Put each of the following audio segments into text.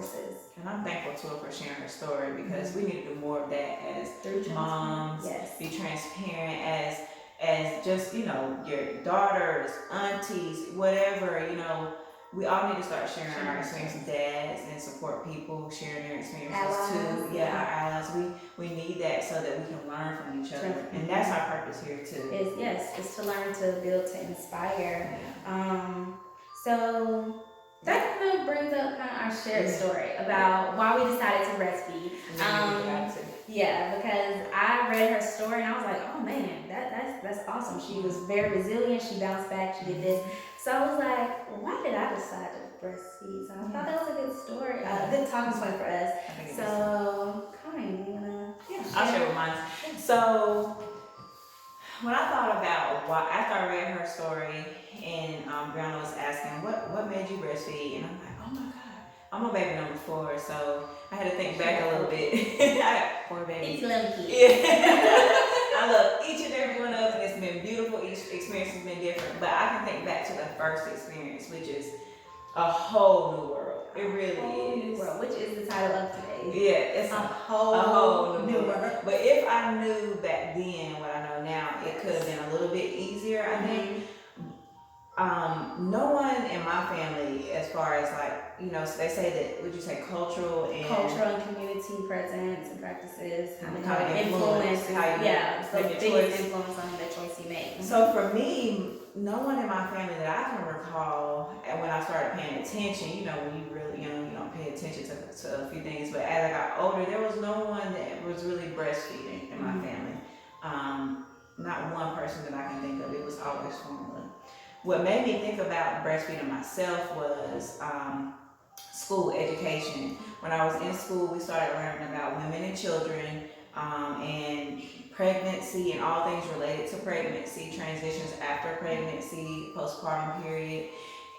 resources. And I'm thankful to her for sharing her story, because we need to do more of that as moms. Yes. Be transparent as just, you know, your daughters, aunties, whatever, you know. We all need to start sharing our experiences, dads, and support people sharing their experiences allies, too. Yeah, our allies. We need that so that we can learn from each other, and that's our purpose here too. It's to learn, to build, to inspire. So that kind of brings up kind of our shared story about why we decided to breastfeed. Yeah, because I read her story and I was like, oh man, that's awesome. She was very resilient. She bounced back. She did this. So I was like, well, why did I decide to breastfeed? So I thought that was a good story, good talking point for us. So, Carmen, you wanna? Yeah, I'll share with mine. So when I thought about why, after I read her story, and Brianna was asking, what made you breastfeed? And I'm like, oh my God, I'm a baby number 4, so I had to think back a little bit. I got 4 babies. It's little kids. Yeah. I love each and every one of them. It's been beautiful. Each experience has been different. But I can think back to the first experience, which is a whole new world. It really is. New world, which is the title of today. Yeah, it's a whole new world. But if I knew back then what I know now, it could have been a little bit easier, I think. No one in my family, as far as like, you know, so they say that, would you say cultural and community presence and practices kind of influence how you the biggest influence on the choice you make. So for me, no one in my family that I can recall, and when I started paying attention, you know, when you really young, you don't pay attention to a few things, but as I got older, there was no one that was really breastfeeding in my family. Not one person that I can think of. It was always formula. What made me think about breastfeeding myself was school education. When I was in school, we started learning about women and children, and pregnancy and all things related to pregnancy, transitions after pregnancy, postpartum period.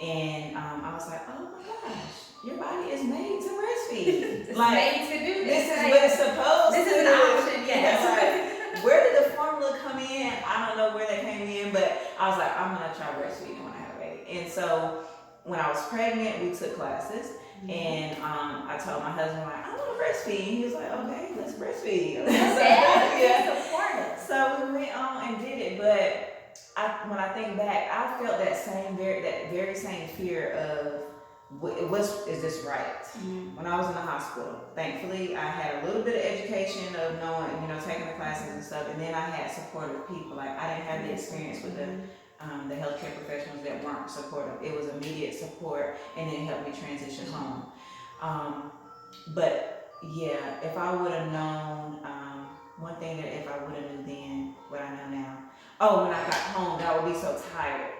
And I was like, oh my gosh, your body is made to breastfeed. It's like, made to do this. This is what it's supposed to do. This is an option, yes. Like, where did the formula come in? I don't know where they came in, but I was like, I'm gonna try breastfeeding when I have a baby. And so when I was pregnant, we took classes. And I told my husband, like, I want to breastfeed. He was like, okay, let's breastfeed. So we went on and did it. But when I think back, I felt that very same fear of, is this right? When I was in the hospital, thankfully, I had a little bit of education of knowing, you know, taking the classes and stuff. And then I had supportive people. Like, I didn't have the experience with the healthcare professionals that weren't supportive. It was immediate support, and then it helped me transition home. But yeah, if I would have known, one thing that if I would have knew then what I know now. Oh, when I got home, I would be so tired.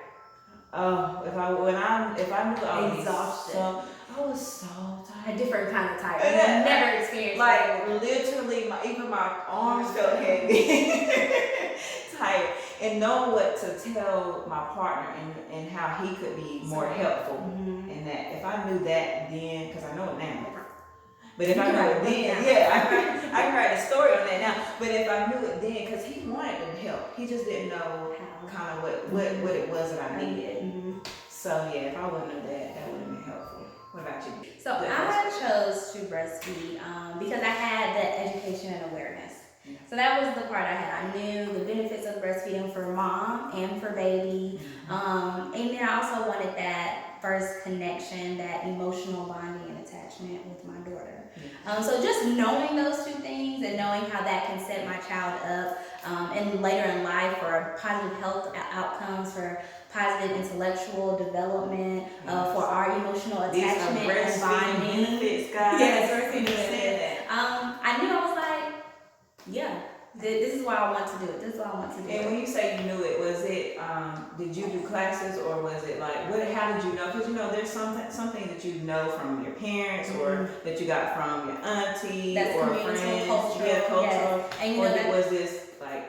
Oh, if I knew I would exhausted. I was so tired. A different kind of tired. I've never experienced like literally, even my arms felt heavy. Tired. And knowing what to tell my partner and how he could be more helpful in that. If I knew that then, because I know it now. But if I knew it then, I can write a story on that now. But if I knew it then, because he wanted to help, he just didn't know kind of what it was that I needed. So yeah, if I wouldn't know that, that would have been helpful. What about you? So I chose to breastfeed because I had the education and awareness. So that was the part I had. I knew the benefits of breastfeeding for mom and for baby. And then I also wanted that first connection, that emotional bonding and attachment with my daughter. So just knowing those two things and knowing how that can set my child up and later in life for positive health outcomes, for positive intellectual development, for our emotional attachment and bonding. Benefits, guys. Yes, breastfeeding benefits. I knew, I was like, yeah, this is why I want to do it. This is why I want to do it. And when you say you knew it, was it, did you do classes, or was it like, how did you know? Because you know, there's something that you know from your parents or that you got from your auntie or friends. Cultural. Yes. And you or know was this like?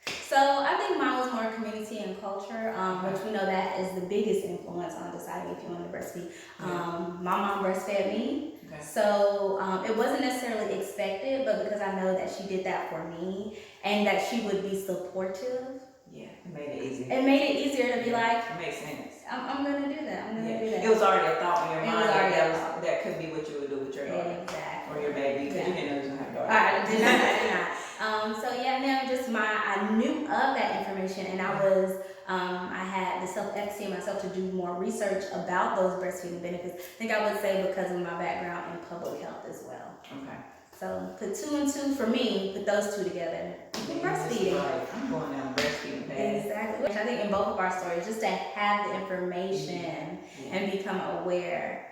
So I think mine was more community and culture, which we know that is the biggest influence on deciding if you want to breastfeed. My mom breastfed me. So it wasn't necessarily expected, but because I know that she did that for me and that she would be supportive. Yeah, it made it easier. It made it easier to be like, it makes sense. I'm gonna do that. I'm gonna do that. It was already a thought in your mind that could be what you would do with with your daughter. Exactly. Or your baby, because you didn't know you was going to have a daughter. I did not, I did not. So yeah, now just I knew of that information, and I was, I had the self-efficacy in myself to do more research about those breastfeeding benefits. I think I would say because of my background in public health as well. Okay. So put 2 and 2 for me, put those two together. Breastfeeding. Right. I'm going down breastfeeding path. Exactly. Which I think in both of our stories, just to have the information and become aware,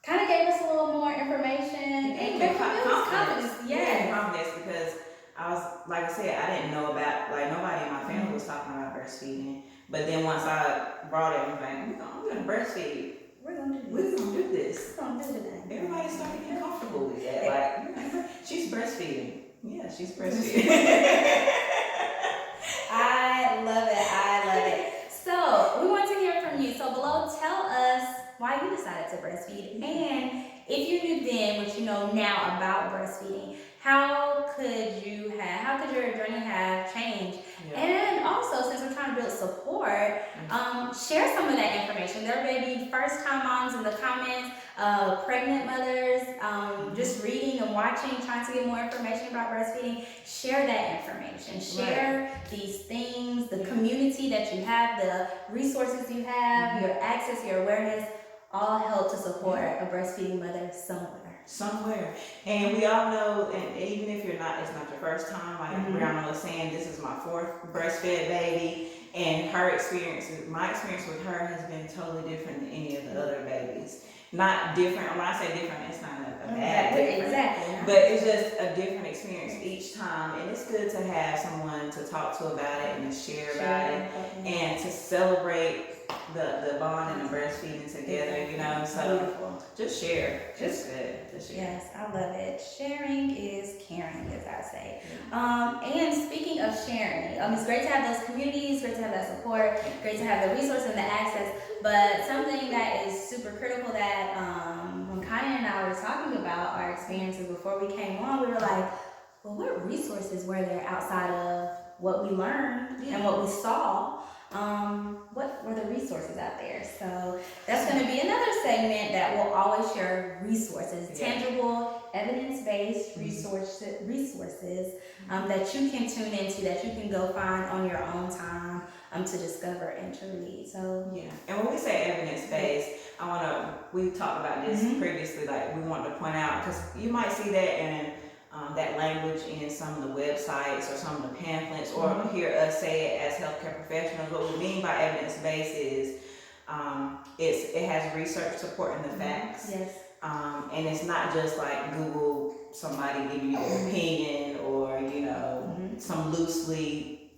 kind of gave us a little more information and confidence. Yeah, confidence, because I was, like I said, I didn't know about, like, nobody in my family was talking about breastfeeding. But then once I brought it, I was like, I'm going to breastfeed. We're going to do We're this. going to do this. We're going to do today. Everybody started getting comfortable with that. Like, she's breastfeeding. Yeah, she's breastfeeding. I love it. I love it. So we want to hear from you. So below, tell us why you decided to breastfeed, and if you knew then what you know now about breastfeeding, how could your journey have changed? Yeah. And also, since we're trying to build support, share some of that information. There may be first-time moms in the comments, pregnant mothers, just reading and watching, trying to get more information about breastfeeding. Share that information. Share these things, the community that you have, the resources you have, your access, your awareness, all help to support a breastfeeding mother somewhere. And we all know, and even if it's not your first time, like Brianna was saying, this is my 4th breastfed baby, and my experience with her has been totally different than any of the other babies. Not different, when I say different, it's not a bad difference. Exactly. But it's just a different experience each time, and it's good to have someone to talk to about it and to share about it, and to celebrate the bond and the breastfeeding together, you know. So beautiful. Just share. Just good. Just share. Yes, I love it. Sharing is caring, as I say. And speaking of sharing, it's great to have those communities, great to have that support, great to have the resource and the access. But something that is super critical that when Kanye and I were talking about our experiences before we came on, we were like, well, what resources were there outside of what we learned and what we saw? What were the resources out there? So that's going to be another segment that will always share resources, tangible, evidence-based resources that you can tune into, that you can go find on your own time to discover and to read. So and when we say evidence-based, we talked about this previously, like we want to point out, because you might see that in that language in some of the websites or some of the pamphlets, or hear us say it as healthcare professionals. What we mean by evidence-based is it has research supporting the facts. Yes. And it's not just like Google somebody giving you their opinion, or some loosely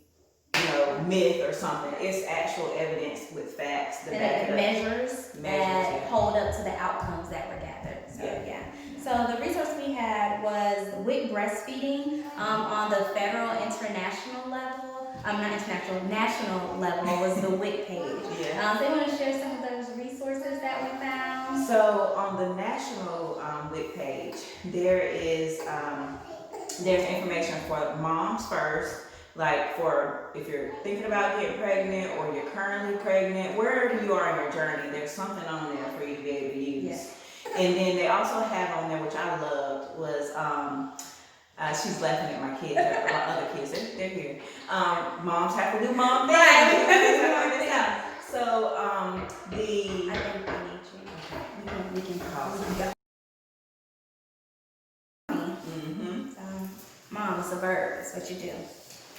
myth or something. It's actual evidence with facts. And it measures that hold up to the outcomes that were gathered. So So the resource we had was WIC breastfeeding on the federal international level. Not international, national level was the WIC page. So you want to share some of those resources that we found? So on the national WIC page, there's information for moms first, like for if you're thinking about getting pregnant or you're currently pregnant, wherever you are in your journey, there's something on there for you to be able to use. Yes. And then they also have on there, which I loved, was she's laughing at my kids, my other kids, they're here. Moms have to do mom things. Right. So I think I need you. We can pause. Mom, it's a verb. It's what you do.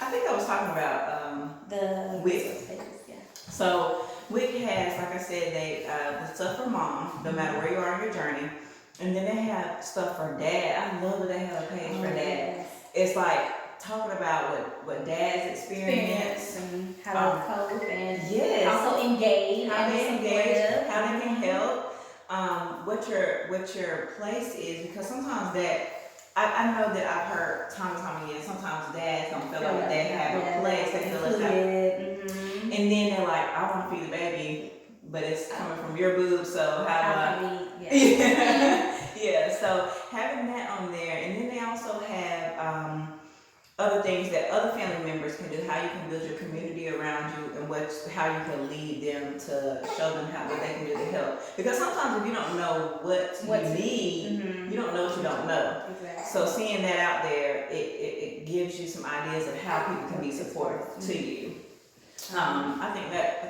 I think I was talking about the WIC. pages, So WIC has, like I said, the stuff for mom, no matter where you are in your journey, and then they have stuff for dad. I love that they have a page for dad. Yes. It's like talking about what dad's experience and how to cope and yes, also engage, how they engage, how they can help, what your place is, because sometimes that. I know that I've heard time and time again, sometimes dads don't feel like they have a place, they feel like and then they're like, I want to feed the baby, but it's coming from your boob, so how do I? So having that on there, and then they also have other things that other family members can do, how you can build your community around you, and how you can lead them to show them what they can do to help. Because sometimes if you don't know what you need, you don't know what you don't know. Exactly. So seeing that out there, it gives you some ideas of how people can be supportive to you. I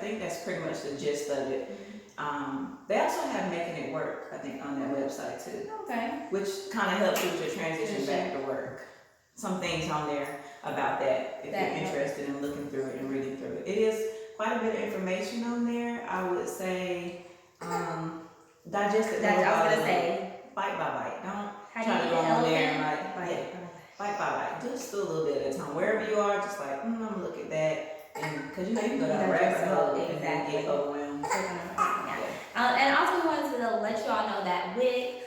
think that's pretty much the gist of it. They also have Making It Work, I think, on their website too. Okay. Which kind of helps you with your transition back to work. Some things on there about that if you're interested in looking through it and reading through it. It is quite a bit of information on there. I would say digest it. That's I was gonna say. Bite by bite. Don't How try do to you go on there and bite by bite. Just a little bit at a time. Wherever you are, just like I'm gonna look at that, and because you can go down a rabbit hole and then get overwhelmed. And also wanted to let you all know that WIC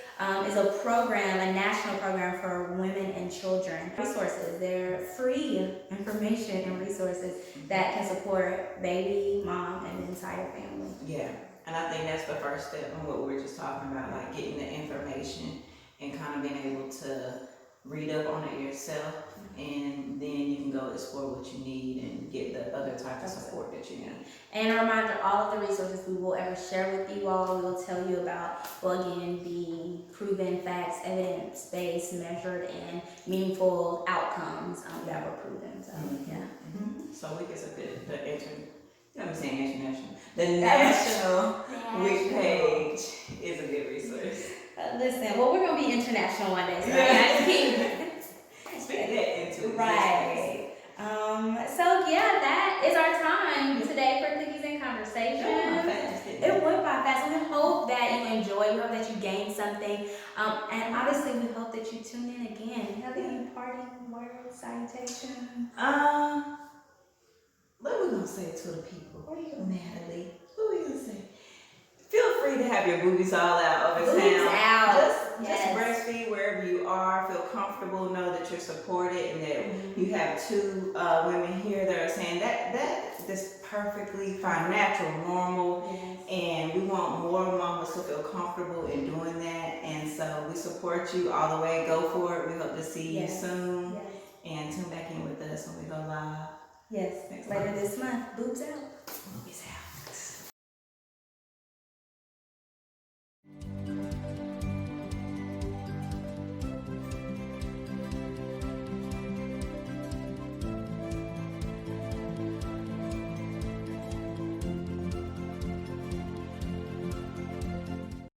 is a program, a national program for women and children. Resources, they're free information and resources that can support baby, mom, and the entire family. Yeah, and I think that's the first step in what we were just talking about, like getting the information and kind of being able to read up on it yourself, and then you can go explore what you need and get the other type of support that you need. And a reminder, all of the resources we will ever share with you all, we will tell you about, well, again, the proven facts, evidence-based, measured, and meaningful outcomes that were proven. So, So WIC is the national WIC page is a good resource. Listen, well, we're going to be international one day, so I speak that into it. Right. So yeah, that is our time today for Cookies and Conversation. It went by fast. We hope that you enjoyed. We hope that you gained something. And obviously, we hope that you tune in again. You have any parting words, salutation? What are we gonna say to the people? Natalie, what are we gonna say? Feel free to have your boobies all out over town. Just breastfeed wherever you are. Feel comfortable. Know that you're supported and that you have two women here that are saying that's perfectly fine, natural, normal. And we want more mamas to feel comfortable in doing that. And so we support you all the way. Go for it. We hope to see you soon. And tune back in with us when we go live. Later this month. Boobs out. Boobs out.